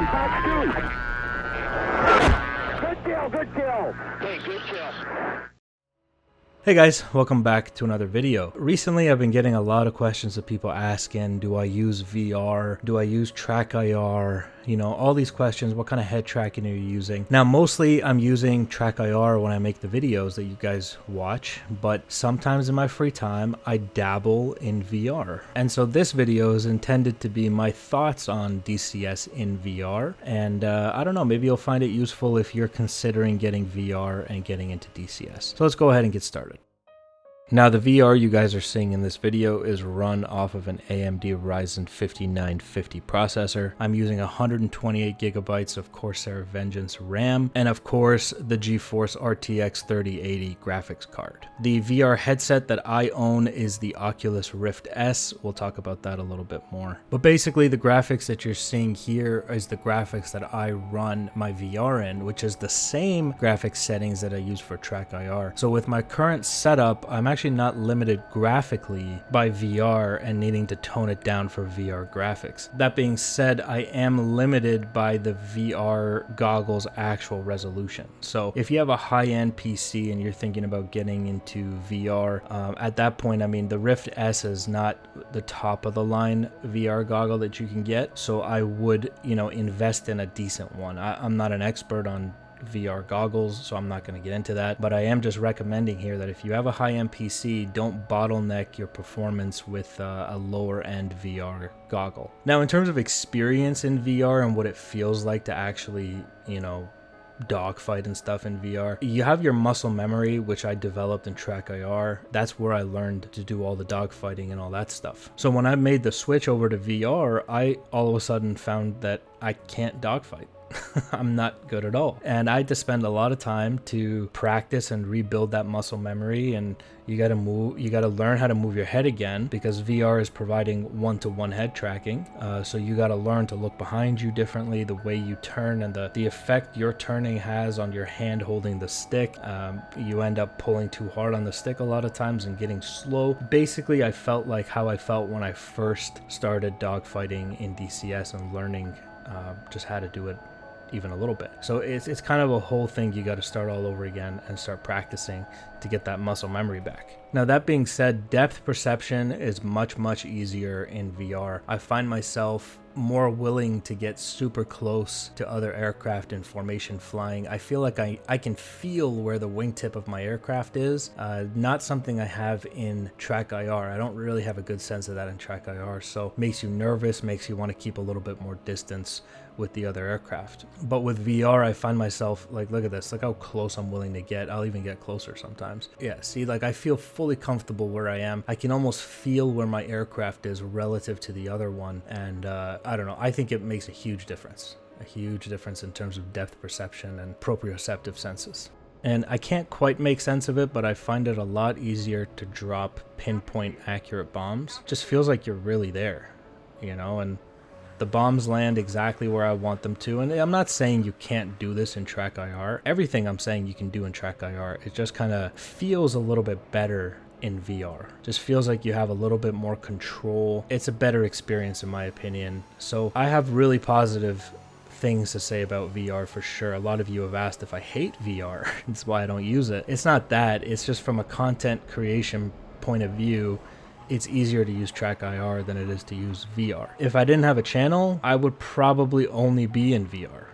Good kill, good kill. Hey, good kill. Hey guys, welcome back to another video. Recently I've been getting a lot of questions of people asking, do I use VR? Do I use TrackIR? You know, all these questions, what kind of head tracking are you using? Now mostly I'm using TrackIR when I make the videos that you guys watch, but sometimes in my free time I dabble in VR. And so this video is intended to be my thoughts on DCS in VR, and I don't know, maybe you'll find it useful if you're considering getting VR and getting into DCS. So let's go ahead and get started. Now the VR you guys are seeing in this video is run off of an AMD Ryzen 5950 processor. I'm using 128 gigabytes of CORSAIR Vengeance RAM, and of course the GeForce RTX 3080 graphics card. The VR headset that I own is the Oculus Rift S. We'll talk about that a little bit more. But basically the graphics that you're seeing here is the graphics that I run my VR in, which is the same graphics settings that I use for TrackIR. So with my current setup, I'm actually not limited graphically by VR and needing to tone it down for VR graphics. That being said, I am limited by the VR goggles actual resolution. So if you have a high-end PC and you're thinking about getting into VR, at that point, I mean, the Rift S is not the top of the line VR goggle that you can get. So I would, you know, invest in a decent one. I'm not an expert on VR goggles, so I'm not going to get into that, but I am just recommending here that if you have a high-end PC, don't bottleneck your performance with a lower-end VR goggle. Now in terms of experience in VR and what it feels like to actually, you know, dogfight and stuff in VR, you have your muscle memory, which I developed in TrackIR. That's where I learned to do all the dogfighting and all that stuff. So when I made the switch over to VR, I all of a sudden found that I can't dogfight. I'm not good at all, and I had to spend a lot of time to practice and rebuild that muscle memory. And you got to learn how to move your head again, because VR is providing one-to-one head tracking, so you got to learn to look behind you differently, the way you turn, and the effect your turning has on your hand holding the stick. You end up pulling too hard on the stick a lot of times and getting slow. Basically I felt like how I felt when I first started dogfighting in DCS and learning just how to do it even a little bit. So it's kind of a whole thing. You got to start all over again and start practicing to get that muscle memory back. Now that being said, depth perception is much easier in VR. I find myself more willing to get super close to other aircraft in formation flying. I feel like I can feel where the wingtip of my aircraft is. Not something I have in TrackIR. I don't really have a good sense of that in TrackIR, so makes you nervous, makes you want to keep a little bit more distance with the other aircraft. But with VR, I find myself like, look at this, look how close I'm willing to get. I'll even get closer sometimes. Yeah, see, like I feel fully comfortable where I am. I can almost feel where my aircraft is relative to the other one, and I don't know, I think it makes a huge difference in terms of depth perception and proprioceptive senses. And I can't quite make sense of it, but I find it a lot easier to drop pinpoint accurate bombs. It just feels like you're really there, you know, and the bombs land exactly where I want them to. And I'm not saying you can't do this in TrackIR. Everything I'm saying you can do in TrackIR. It just kind of feels a little bit better in VR. Just feels like you have a little bit more control. It's a better experience in my opinion. So I have really positive things to say about VR for sure. A lot of you have asked if I hate VR. That's why I don't use it. It's not that. It's just from a content creation point of view, it's easier to use TrackIR than it is to use VR. If I didn't have a channel, I would probably only be in VR.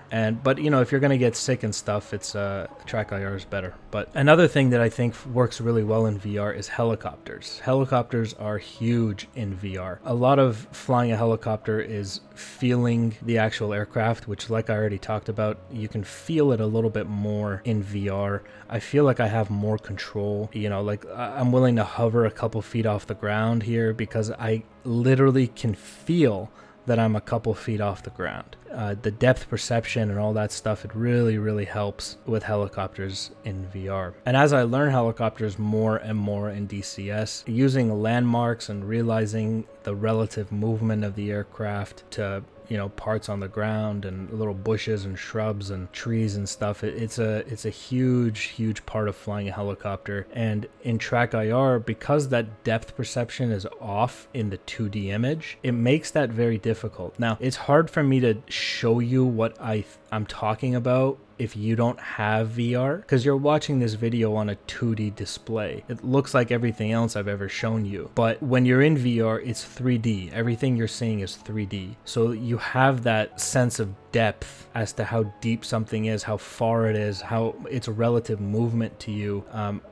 But you know, if you're gonna get sick and stuff, it's TrackIR is better. But another thing that I think works really well in VR is helicopters. Helicopters are huge in VR. A lot of flying a helicopter is feeling the actual aircraft, which, like I already talked about, you can feel it a little bit more in VR. I feel like I have more control. You know, like I'm willing to hover a couple feet off the ground here because I literally can feel that I'm a couple feet off the ground. The depth perception and all that stuff, it really helps with helicopters in VR. And as I learn helicopters more and more in DCS, using landmarks and realizing the relative movement of the aircraft to you know, parts on the ground and little bushes and shrubs and trees and stuff. It's a huge part of flying a helicopter. And in TrackIR, because that depth perception is off in the 2D image, it makes that very difficult. Now, it's hard for me to show you what I'm talking about if you don't have VR, because you're watching this video on a 2D display. It looks like everything else I've ever shown you, but when you're in VR, it's 3D. Everything you're seeing is 3D. So you have that sense of depth as to how deep something is, how far it is, how its relative movement to you.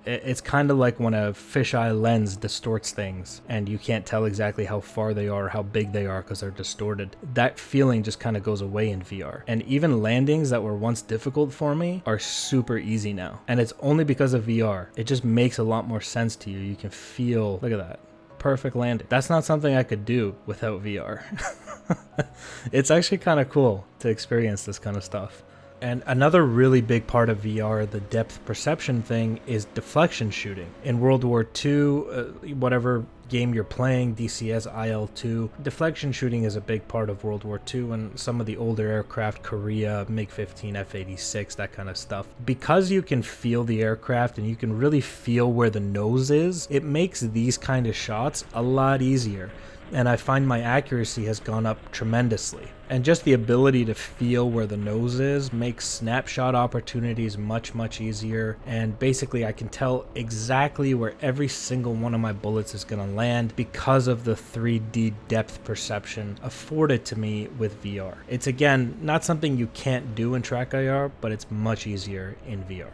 It's kind of like when a fisheye lens distorts things and you can't tell exactly how far they are, how big they are because they're distorted. That feeling just kind of goes away in VR. And even landings that were once difficult for me are super easy now. And it's only because of VR. It just makes a lot more sense to you. You can feel, look at that. Perfect landing. That's not something I could do without VR. It's actually kind of cool to experience this kind of stuff. And another really big part of VR, the depth perception thing, is deflection shooting. In World War II, whatever game you're playing, DCS, IL-2, deflection shooting is a big part of World War II and some of the older aircraft, Korea, MiG-15, F-86, that kind of stuff. Because you can feel the aircraft and you can really feel where the nose is, it makes these kind of shots a lot easier. And I find my accuracy has gone up tremendously. And just the ability to feel where the nose is makes snapshot opportunities much easier. And basically I can tell exactly where every single one of my bullets is going to land because of the 3D depth perception afforded to me with VR. It's again not something you can't do in TrackIR, but it's much easier in VR.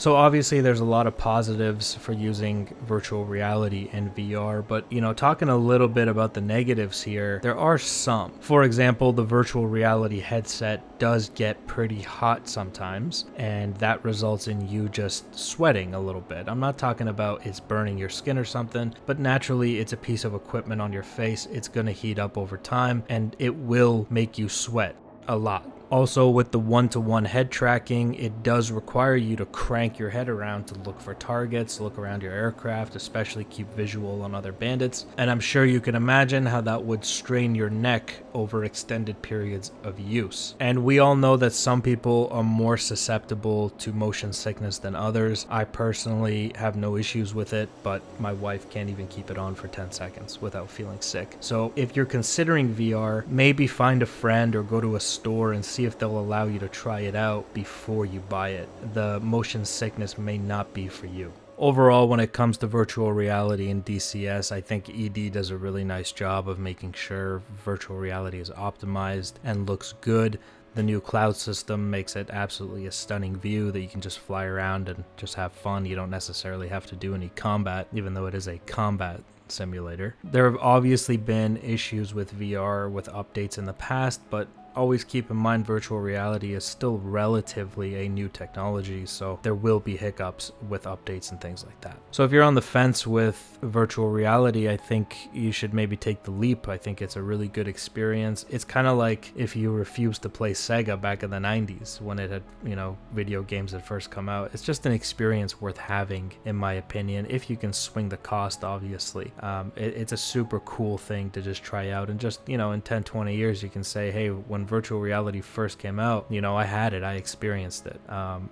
So obviously there's a lot of positives for using virtual reality in VR, but you know, talking a little bit about the negatives here, there are some. For example, the virtual reality headset does get pretty hot sometimes, and that results in you just sweating a little bit. I'm not talking about it's burning your skin or something, but naturally it's a piece of equipment on your face. It's gonna heat up over time and it will make you sweat a lot. Also, with the one-to-one head tracking, it does require you to crank your head around to look for targets, look around your aircraft, especially keep visual on other bandits. And I'm sure you can imagine how that would strain your neck over extended periods of use. And we all know that some people are more susceptible to motion sickness than others. I personally have no issues with it, but my wife can't even keep it on for 10 seconds without feeling sick. So if you're considering VR, maybe find a friend or go to a store and see if they'll allow you to try it out before you buy it. The motion sickness may not be for you. Overall, when it comes to virtual reality and DCS, I think ED does a really nice job of making sure virtual reality is optimized and looks good. The new cloud system makes it absolutely a stunning view that you can just fly around and just have fun. You don't necessarily have to do any combat, even though it is a combat simulator. There have obviously been issues with VR with updates in the past, but always keep in mind virtual reality is still relatively a new technology, so there will be hiccups with updates and things like that. So if you're on the fence with virtual reality, I think you should maybe take the leap. I think it's a really good experience. It's kind of like if you refused to play Sega back in the 90s when it had, you know, video games had first come out. It's just an experience worth having, in my opinion, if you can swing the cost, obviously. It's a super cool thing to just try out, and just, you know, in 10-20 years you can say, hey, when virtual reality first came out, you know, I had it, I experienced it.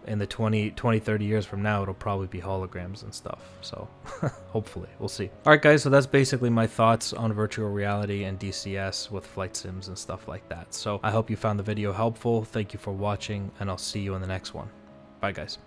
In the 20-30 years from now, it'll probably be holograms and stuff, so hopefully, we'll see. Alright guys, so that's basically my thoughts on virtual reality and DCS with flight sims and stuff like that. So I hope you found the video helpful. Thank you for watching, and I'll see you in the next one. Bye guys.